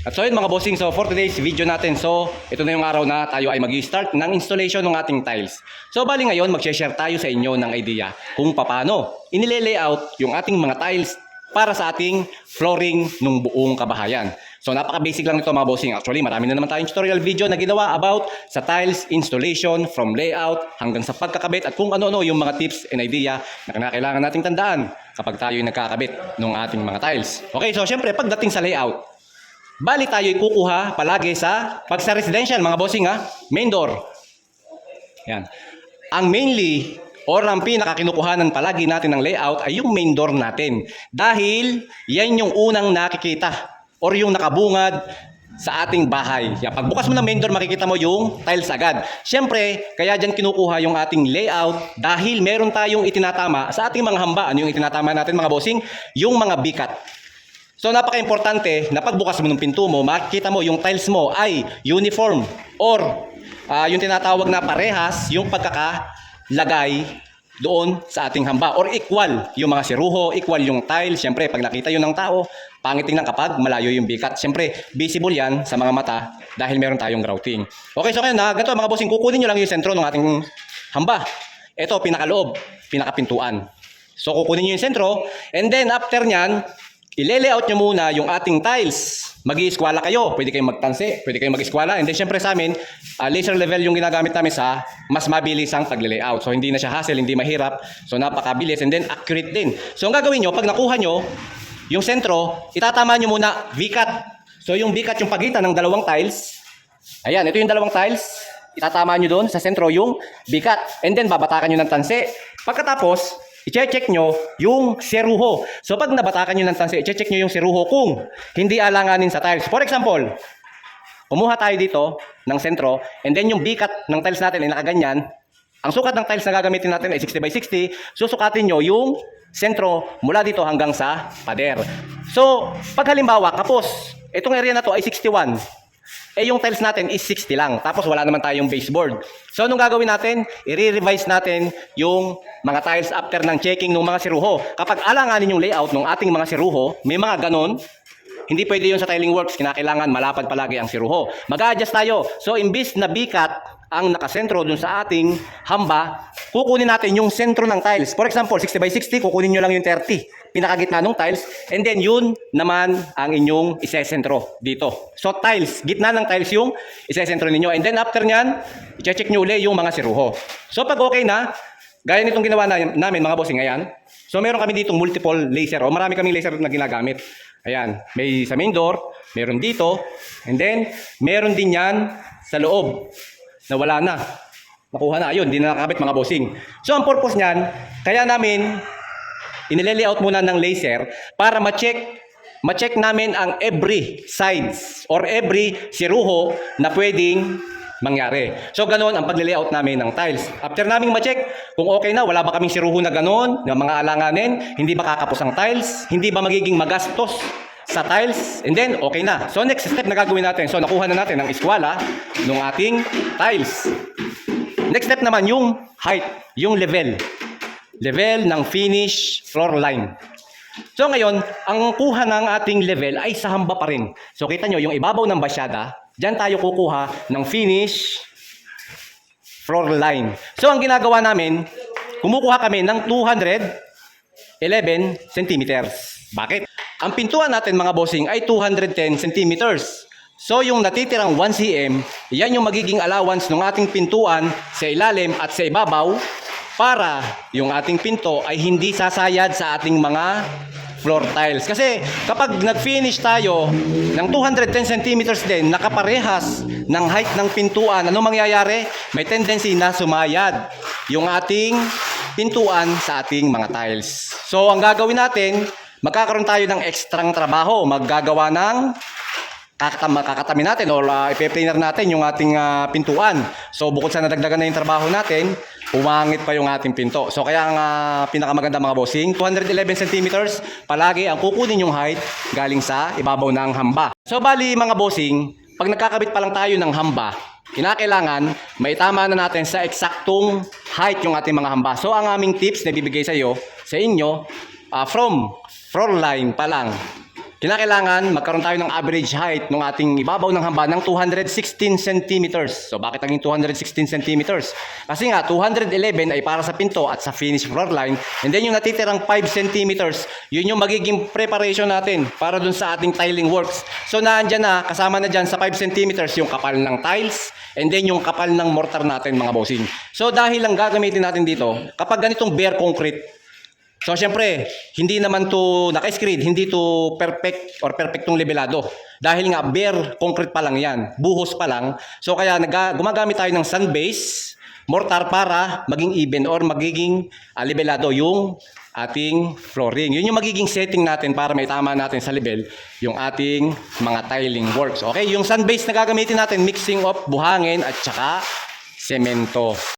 At so yun mga bossing, so for today's video natin, so ito na yung araw na tayo ay mag-start ng installation ng ating tiles. So bali ngayon, mag-share tayo sa inyo ng idea kung paano inile-layout yung ating mga tiles para sa ating flooring ng buong kabahayan. So napaka-basic lang ito mga bossing. Actually, marami na naman tayong tutorial video na ginawa about sa tiles installation from layout hanggang sa pagkakabit at kung ano-ano yung mga tips and idea na kailangan nating tandaan kapag tayo ay nagkakabit ng ating mga tiles. Okay, so syempre pagdating sa layout, bali tayo ay kukuha palagi pag sa residential mga bossing main door. Yan. Ang mainly or ang pinakakinukuhanan palagi natin ng layout ay yung main door natin. Dahil yan yung unang nakikita or yung nakabungad sa ating bahay. Yan. Pagbukas mo ng main door, makikita mo yung tiles agad. Siyempre, kaya dyan kinukuha yung ating layout dahil meron tayong itinatama sa ating mga hamba. Ano yung itinatama natin mga bossing? Yung mga bikat. So napaka-importante na pagbukas mo ng pinto mo, makikita mo yung tiles mo ay uniform or yung tinatawag na parehas yung pagkakalagay doon sa ating hamba or equal yung mga siruho, equal yung tiles. Siyempre pag nakita yun ng tao, pangit tingnan kapag malayo yung bikat. Siyempre visible yan sa mga mata dahil meron tayong grouting. Okay, so ngayon ganito mga bossing, kukunin nyo lang yung sentro ng ating hamba. Ito pinakaloob, pinakapintuan. So kukunin nyo yung sentro and then after nyan, i-layout nyo muna yung ating tiles. Mag-i-eskwala kayo. Pwede kayong magtansi, pwede kayong mag-eskwala. And then syempre sa amin, laser level yung ginagamit namin sa mas mabilis ang pag-layout. So hindi na siya hassle, hindi mahirap. So napakabilis and then accurate din. So ang gagawin nyo, pag nakuha nyo yung sentro, itatama nyo muna V-cut. So yung V-cut yung pagitan ng dalawang tiles. Ayan, ito yung dalawang tiles. Itatama nyo doon sa sentro yung V-cut. And then babatakan nyo ng tansi. Pagkatapos, i-check nyo yung seruho. So pag nabatakan nyo ng tansi, i-check nyo yung seruho kung hindi alanganin sa tiles. For example, kumuha tayo dito ng sentro and then yung bikat ng tiles natin ay nakaganyan. Ang sukat ng tiles na gagamitin natin ay 60 by 60. Susukatin nyo yung sentro mula dito hanggang sa pader. So pag halimbawa, kapos, itong area na to ay 61. Yung tiles natin is 60 lang. Tapos wala naman tayong baseboard. So anong gagawin natin? I-revise natin yung mga tiles after ng checking ng mga siruho. Kapag alanganin yung layout ng ating mga siruho, may mga ganon, hindi pwede yun sa tiling works. Kinakailangan malapad palagi ang siruho. Mag-a-adjust tayo. So imbis na bikat ang nakasentro dun sa ating hamba, kukunin natin yung sentro ng tiles. For example, 60 by 60, kukunin nyo lang yung 30. Pinakagitna ng tiles, and then yun naman ang inyong isesentro dito. So tiles, gitna ng tiles yung isesentro ninyo. And then after nyan, i-check nyo uli yung mga siruho. So pag okay na, gaya nitong ginawa namin mga bossing, ayan. So meron kami ditong multiple laser, o marami kaming laser na ginagamit. Ayan, may sa main door, meron dito, and then meron din yan sa loob, na wala na. Nakuha na, ayun, di na nakakabit mga bossing. So ang purpose nyan, kaya namin inile-layout muna ng laser para ma-check namin ang every sides or every siruho na pwedeng mangyari. So ganoon ang pag-layout namin ng tiles. After naming ma-check kung okay na, wala ba kaming siruho na ganoon, na mga alanganin, hindi ba kakapos ang tiles, hindi ba magiging magastos sa tiles, and then okay na. So next step na gagawin natin, so nakuha na natin ang eskwala ng ating tiles. Next step naman yung height, yung level ng finish floor line. So ngayon, ang kuha ng ating level ay sa hamba pa rin. So kita nyo, yung ibabaw ng basyada, dyan tayo kukuha ng finish floor line. So ang ginagawa namin, kumukuha kami ng 211 centimeters. Bakit? Ang pintuan natin mga bossing ay 210 centimeters. So yung natitirang 1 cm, yan yung magiging allowance ng ating pintuan sa ilalim at sa ibabaw para yung ating pinto ay hindi sasayad sa ating mga floor tiles. Kasi kapag nag-finish tayo ng 210 centimeters din, nakaparehas ng height ng pintuan, ano mangyayari? May tendency na sumayad yung ating pintuan sa ating mga tiles. So ang gagawin natin, magkakaroon tayo ng ekstrang trabaho. Maggagawa ng kakatami natin o ipe-planer natin yung ating pintuan. So bukod sa nadagdagan na yung trabaho natin, umangit pa yung ating pinto. So kaya ang pinakamaganda mga bossing, 211 centimeters, palagi ang kukunin yung height galing sa ibabaw ng hamba. So bali mga bossing, pag nagkakabit pa lang tayo ng hamba, kinakailangan maitama na natin sa eksaktong height yung ating mga hamba. So ang aming tips na bibigay sa inyo, from floor line pa lang, kinakailangan magkaroon tayo ng average height ng ating ibabaw ng hamba ng 216 centimeters. So bakit naging 216 centimeters? Kasi nga 211 ay para sa pinto at sa finish floor line, and then yung natitirang 5 centimeters, yun yung magiging preparation natin para dun sa ating tiling works. So naandyan na, kasama na dyan sa 5 centimeters yung kapal ng tiles, and then yung kapal ng mortar natin mga bossing. So dahil lang gagamitin natin dito, kapag ganitong bare concrete, so syempre, hindi naman to naka-screed, hindi to perfect or perfectong levelado. Dahil nga bare concrete pa lang yan, buhos pa lang. So kaya gumagamit tayo ng sand base, mortar para maging even or magiging levelado yung ating flooring. Yun yung magiging setting natin para may tama natin sa level yung ating mga tiling works. Okay, yung sand base na gagamitin natin, mixing of buhangin at saka semento.